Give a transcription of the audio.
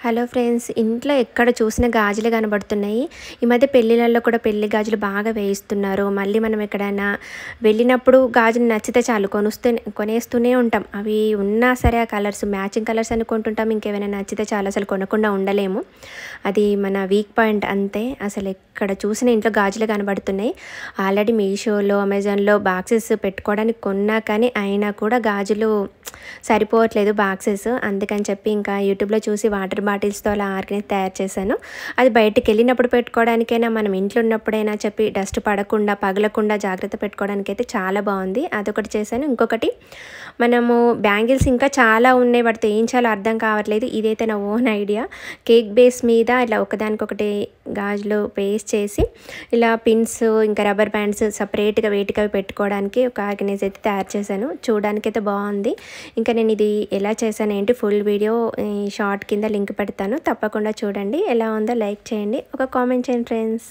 Hello friends, ఇంట్లో ఎక్కడ చూసినా గాజులే కనబడుతున్నాయి. ఈ మధ్య పెళ్ళిళ్ళల్లో కూడా పెళ్లి గాజులు బాగా వేయిస్తున్నారు. మళ్ళీ మనం ఎక్కడైనా వెళ్ళినప్పుడు గాజులు నచ్చితే చాలు కొనేస్తూనే ఉంటాం. అవి ఉన్నా సరే ఆ కలర్స్ మ్యాచింగ్ కలర్స్ అని కొంటుంటాం. ఇంకేమైనా నచ్చితే చాలు, అసలు కొనకుండా ఉండలేము. అది మన వీక్ పాయింట్ అంతే. అసలు ఎక్కడ చూసినా ఇంట్లో గాజులే కనబడుతున్నాయి. ఆల్రెడీ మీషోలో, అమెజాన్లో బాక్సెస్ పెట్టుకోవడానికి కొన్నా కానీ అయినా కూడా గాజులు సరిపోవట్లేదు బాక్సెస్. అందుకని చెప్పి ఇంకా యూట్యూబ్లో చూసి వాటర్ బాటిల్స్తో అలా ఆర్గనైజ్ తయారు చేశాను. అది బయటికి వెళ్ళినప్పుడు పెట్టుకోవడానికైనా, మనం ఇంట్లో ఉన్నప్పుడైనా చెప్పి డస్ట్ పడకుండా పగలకుండా జాగ్రత్త పెట్టుకోవడానికైతే చాలా బాగుంది. అదొకటి చేశాను. ఇంకొకటి, మనము బ్యాంగిల్స్ ఇంకా చాలా ఉన్నాయి, వాటితో ఏం చేయాలో అర్థం కావట్లేదు. ఇదైతే నా ఓన్ ఐడియా. కేక్ బేస్ మీద ఇలా ఒకదానికొకటి గాజులు పేస్ట్ చేసి ఇలా పిన్స్ ఇంకా రబ్బర్ బ్యాండ్స్ సపరేట్గా వేటికవి పెట్టుకోవడానికి ఒక ఆర్గనైజ్ అయితే తయారు చేశాను. చూడడానికి అయితే బాగుంది. ఇంకా నేను ఇది ఎలా చేశాను ఏంటి ఫుల్ వీడియో షార్ట్ కింద లింక్ పెడతాను, తప్పకుండా చూడండి. ఎలా ఉందో లైక్ చేయండి, ఒక కామెంట్ చేయండి ఫ్రెండ్స్.